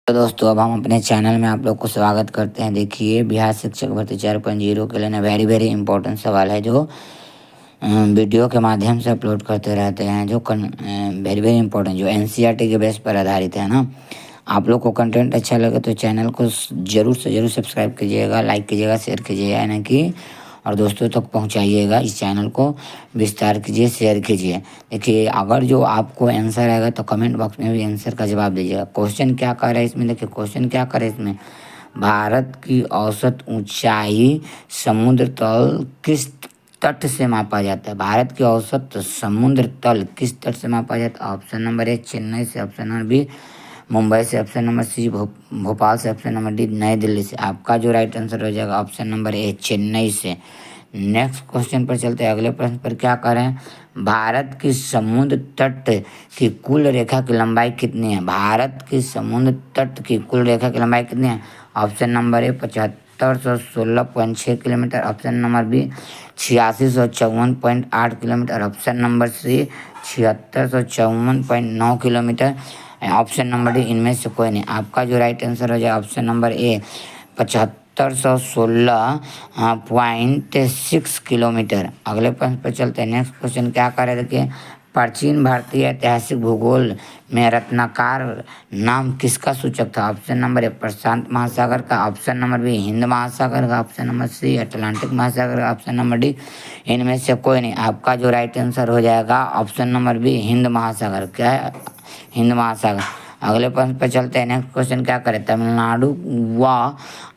तो दोस्तों अब हम अपने चैनल में आप लोग को स्वागत करते हैं। देखिए, बिहार शिक्षक भर्ती 4.0 के लिए ना वेरी वेरी इंपॉर्टेंट सवाल है जो वीडियो के माध्यम से अपलोड करते रहते हैं, जो वेरी वेरी इंपॉर्टेंट, जो एनसीईआरटी के बेस पर आधारित है ना। आप लोग को कंटेंट अच्छा लगे तो चैनल को जरूर से जरूर सब्सक्राइब कीजिएगा, लाइक कीजिएगा, शेयर कीजिएगा यानी कि, और दोस्तों तक पहुंचाइएगा। इस चैनल को विस्तार कीजिए, शेयर कीजिए। देखिए, अगर जो आपको आंसर आएगा तो कमेंट बॉक्स में भी आंसर का जवाब दीजिएगा। क्वेश्चन क्या कर रहा है इसमें, देखिए क्वेश्चन क्या कर रहा है इसमें, भारत की औसत ऊंचाई समुद्र तल किस तट से मापा जाता है। भारत की औसत समुद्र तल किस तट से मापा जाता है। ऑप्शन नंबर ए चेन्नई से, ऑप्शन नंबर बी मुंबई से, ऑप्शन नंबर सी भोपाल से, ऑप्शन नंबर डी नई दिल्ली से। आपका जो राइट आंसर हो जाएगा ऑप्शन नंबर ए चेन्नई से। नेक्स्ट क्वेश्चन पर चलते हैं। अगले प्रश्न पर क्या करें, भारत की समुद्र तट की कुल रेखा की लंबाई कितनी है। भारत की समुद्र तट की कुल रेखा की लंबाई कितनी है। Option number A 7516.6 kilometre, option number B 8654.8 kilometre, option number C 7654.9 kilometre, option number D इनमें से कोई नहीं। आपका जो राइट आंसर हो जाए ऑप्शन नंबर ए 7516.6 किलोमीटर। अगले प्रश्न पर चलते हैं। नेक्स्ट क्वेश्चन क्या करे, देखिए, प्राचीन भारतीय ऐतिहासिक भूगोल में रत्नाकर नाम किसका सूचक था। ऑप्शन नंबर ए प्रशांत महासागर का, ऑप्शन नंबर बी हिंद महासागर का, ऑप्शन नंबर सी अटलांटिक महासागर का, ऑप्शन नंबर डी इनमें से कोई नहीं। आपका जो राइट आंसर हो जाएगा ऑप्शन नंबर बी हिंद महासागर। क्या है, हिंद महासागर। अगले प्रश्न पर चलते हैं। नेक्स्ट क्वेश्चन क्या करें, तमिलनाडु व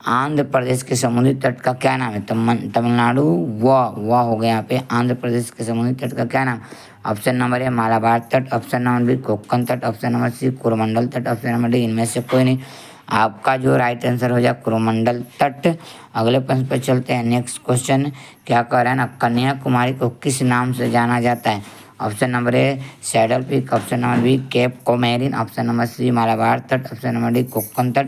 आंध्र प्रदेश के समुद्री तट का क्या नाम है। तमिलनाडु व हो गया यहाँ पे, आंध्र प्रदेश के समुद्री तट का क्या नाम। ऑप्शन नंबर ए मालाबार तट, ऑप्शन नंबर बी कोक्कन तट, ऑप्शन नंबर सी कोरोमंडल तट, ऑप्शन नंबर डी इनमें से कोई नहीं। आपका जो राइट आंसर हो जाए कोरोमंडल तट। अगले प्रश्न पर चलते हैं। नेक्स्ट क्वेश्चन क्या कह रहा है ना, कन्याकुमारी को किस नाम से जाना जाता है। Option number A saddle peak, option number B cape Comorin, option number C Malabar तट, ऑप्शन नंबर डी कोक्कन तट।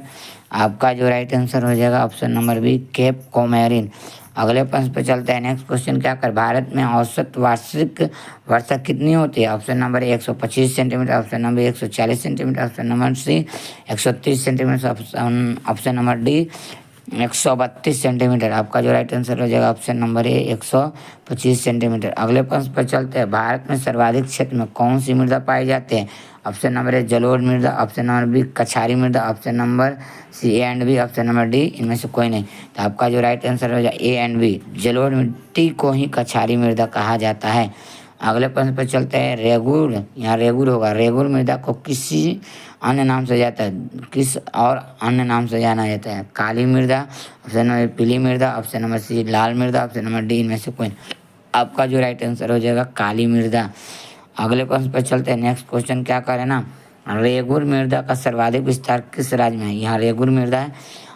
आपका जो राइट आंसर हो जाएगा option number B cape coumarin. अगले प्रश्न पर चलते हैं। नेक्स्ट क्वेश्चन क्या कर, भारत में औसत वार्षिक वर्षा कितनी होती है। Option number A 125 centimetre, option number 140 centimetre, option number C 130 centimetre, option number D 132 centimetre. आपका जो राइट आंसर हो जाएगा ऑप्शन नंबर ए 125 सेंटीमीटर। अगले प्रश्न पर चलते हैं। भारत में सर्वाधिक क्षेत्र में कौन सी मृदा पाई जाती है। ऑप्शन नंबर ए जलोढ़ मृदा, ऑप्शन नंबर बी कछारी मृदा, option number C A and B, option number D इनमें से कोई नहीं। तो आपका जो राइट आंसर हो जाए ए एंड बी, जलोढ़ मिट्टी को ही कछारी मृदा कहा जाता है। अगले प्रश्न पर चलते हैं। रेगुर, यहाँ रेगुर होगा, रेगुर मृदा को किसी अन्य नाम से जाता है, किस और अन्य नाम से जाना जाता है। काली मृदा, ऑप्शन नंबर पीली मृदा, ऑप्शन नंबर सी लाल मृदा, ऑप्शन नंबर डी इनमें से कोई। आपका जो राइट आंसर हो जाएगा काली मृदा। अगले प्रश्न पर चलते हैं। नेक्स्ट क्वेश्चन क्या करें ना, रेगुर मृदा का सर्वाधिक विस्तार किस राज्य में है। यहाँ रेगुर मृदा है।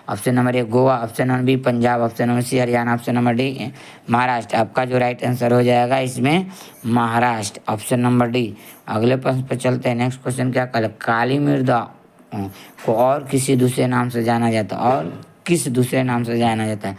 Option number A Goa, option number B Punjab, option number C Haryana, option number D Maharashtra. आपका जो राइट आंसर हो जाएगा इसमें महाराष्ट्र, ऑप्शन नंबर डी। अगले प्रश्न पर चलते हैं। नेक्स्ट क्वेश्चन क्या करें, काली मृदा को और किसी दूसरे नाम से जाना जाता है, और किस दूसरे नाम से जाना जाता है।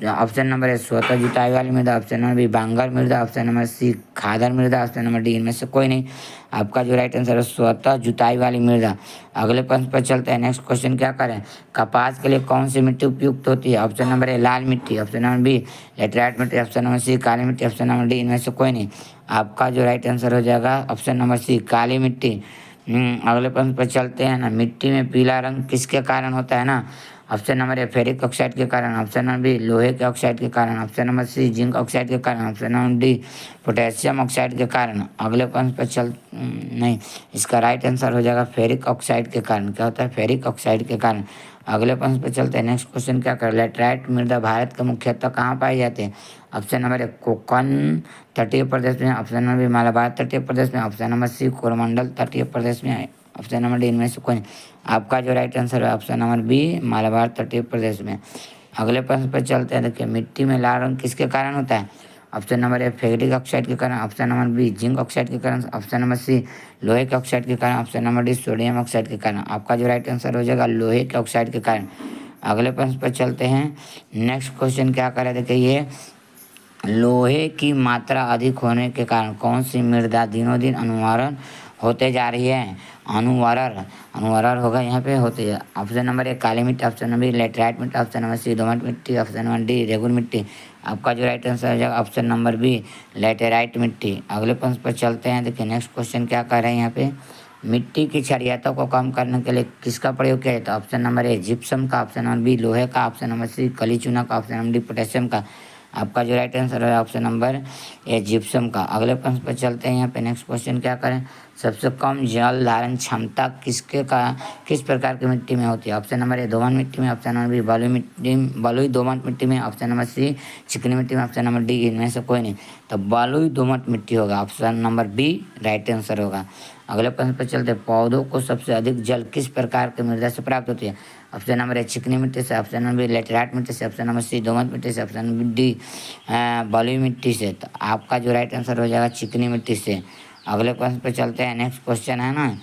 ऑप्शन नंबर है स्वतः जुताई वाली मृदा, ऑप्शन नंबर बी बांगर मृदा, ऑप्शन नंबर सी खादर मृदा, ऑप्शन नंबर डी इनमें से कोई नहीं। आपका जो राइट आंसर है स्वतः जुताई वाली मृदा। अगले प्रश्न पर चलते हैं। नेक्स्ट क्वेश्चन क्या करें, कपास के लिए कौन सी मिट्टी उपयुक्त होती है। ऑप्शन नंबर ए लाल मिट्टी, ऑप्शन नंबर बी लेटराइट मिट्टी, ऑप्शन नंबर सी काली मिट्टी, ऑप्शन नंबर डी इनमें से कोई नहीं। आपका जो राइट आंसर हो जाएगा ऑप्शन नंबर सी काली मिट्टी। अगले प्रश्न पर चलते हैं ना, मिट्टी में पीला रंग किसके कारण होता है ना। Option number A ferric oxide के कारण, ऑप्शन नंबर बी लोहे के ऑक्साइड के कारण, option number C zinc oxide के कारण, option number D potassium oxide के कारण। अगले प्रश्न पर चल नहीं, इसका राइट आंसर हो जाएगा फेरिक ऑक्साइड के कारण। क्या होता है, फेरिक ऑक्साइड के कारण। अगले प्रश्न पर चलते हैं। नेक्स्ट क्वेश्चन क्या कर, लेटराइट मृदा भारत के मुख्यतः कहाँ पाई जाती है। ऑप्शन नंबर ए कोकन तटीय प्रदेश में, ऑप्शन नंबर बी मालाबार तटीय प्रदेश में, ऑप्शन नंबर सी कोरोमंडल तटीय प्रदेश में, ऑप्शन नंबर डी इनमें से कोई। आपका जो राइट आंसर है ऑप्शन नंबर बी मालाबार तटीय प्रदेश में। अगले प्रश्न पर चलते हैं। देखिए, मिट्टी में लाल रंग किसके कारण होता है। Option number A ferric oxide के कारण, option number B zinc oxide के कारण, ऑप्शन नंबर सी लोहे के ऑक्साइड के कारण, option number D sodium oxide के कारण। आपका जो राइट आंसर हो जाएगा लोहे के ऑक्साइड के कारण। अगले प्रश्न पर चलते हैं। नेक्स्ट क्वेश्चन क्या कर रहे हैं, देखिए, ये लोहे की मात्रा अधिक होने के कारण कौन सी मृदा दिनों दिन होते जा रही है। अनुवारर अनुवारर होगा यहाँ पे होते ऑप्शन नंबर 1 काली मिट्टी, ऑप्शन नंबर 2 लेटराइट मिट्टी, ऑप्शन नंबर सी दोमट मिट्टी, ऑप्शन नंबर डी रेगुल मिट्टी। आपका जो राइट आंसर हो जाएगा ऑप्शन नंबर बी लेटेराइट मिट्टी। अगले प्रश्न पर चलते हैं। देखिए नेक्स्ट क्वेश्चन क्या कर रहे हैं यहाँ पे, मिट्टी की क्षारीयता को कम करने के लिए किसका प्रयोग किया जाता है? ऑप्शन नंबर ए जिप्सम का, ऑप्शन नंबर बी लोहे का, ऑप्शन नंबर सी कली चूना का, ऑप्शन नंबर डी पोटेशियम का। आपका जो राइट आंसर है ऑप्शन नंबर ए जिप्सम का। अगले प्रश्न पर चलते हैं। यहाँ पे नेक्स्ट क्वेश्चन क्या करें, सबसे कम जल धारण क्षमता किस प्रकार की मिट्टी में होती है? ऑप्शन नंबर ए दोमट मिट्टी में, ऑप्शन नंबर बी बलुई दोमट मिट्टी में, ऑप्शन नंबर सी चिकनी मिट्टी में, ऑप्शन नंबर डी इनमें से कोई नहीं। तो बलुई दोमट मिट्टी होगा, option number B right answer होगा। अगले प्रश्न पर चलते हैं, पौधों को सबसे अधिक जल किस प्रकार की मृदा से प्राप्त होती है? ऑप्शन नंबर ए चिकनी मिट्टी से, ऑप्शन नंबर बी लेटराइट मिट्टी से, ऑप्शन नंबर सी दोमट मिट्टी से, ऑप्शन नंबर डी बलुई मिट्टी से। तो आपका जो राइट आंसर हो जाएगा चिकनी मिट्टी से। अगले प्रश्न पर चलते हैं। नेक्स्ट क्वेश्चन है ना,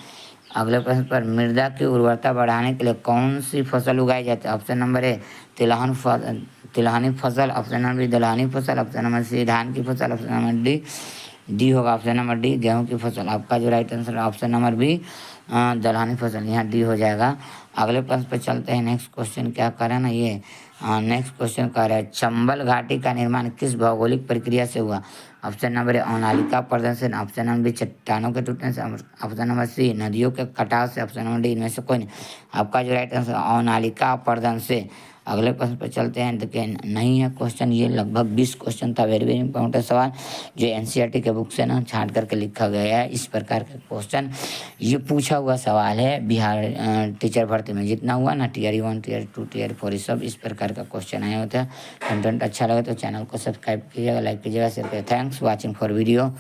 अगले प्रश्न पर मृदा की उर्वरता बढ़ाने के लिए कौन सी फसल उगाई जाती है? ऑप्शन नंबर ए तिलहनी फसल, ऑप्शन नंबर बी दलहनी फसल, ऑप्शन नंबर सी धान की फसल, ऑप्शन नंबर डी होगा ऑप्शन नंबर डी गेहूं की फसल। आपका जो राइट आंसर है ऑप्शन नंबर बी दलहनी फसल, यहाँ डी हो जाएगा। अगले प्रश्न पर चलते हैं। नेक्स्ट क्वेश्चन क्या करें ना, ये नेक्स्ट क्वेश्चन कह रहा है चंबल घाटी का निर्माण किस भौगोलिक प्रक्रिया से हुआ? ऑप्शन नंबर ए अनालिका प्रदर्शन से, ऑप्शन नंबर बी चट्टानों के टूटने से, ऑप्शन नंबर सी नदियों के कटाव से, ऑप्शन नंबर डी इनमें से कोई नहीं। आपका जो राइट आंसर अनालिका प्रदर्शन से। अगले प्रश्न पर चलते हैं। देखिए नहीं है क्वेश्चन, ये लगभग 20 क्वेश्चन था, वेरी वेरी इंपॉर्टेंट सवाल जो एनसीईआरटी के बुक से ना छांट करके लिखा गया है। इस प्रकार के क्वेश्चन ये पूछा हुआ सवाल है बिहार टीचर भर्ती में, जितना हुआ ना टीआर 1 टीआर 2 टीआर 4 ये सब इस प्रकार का क्वेश्चन आए होते हैं। कंटेंट अच्छा लगे तो चैनल को सब्सक्राइब कीजिएगा, लाइक कीजिएगा, शेयर कीजिएगा। Thanks watching for video.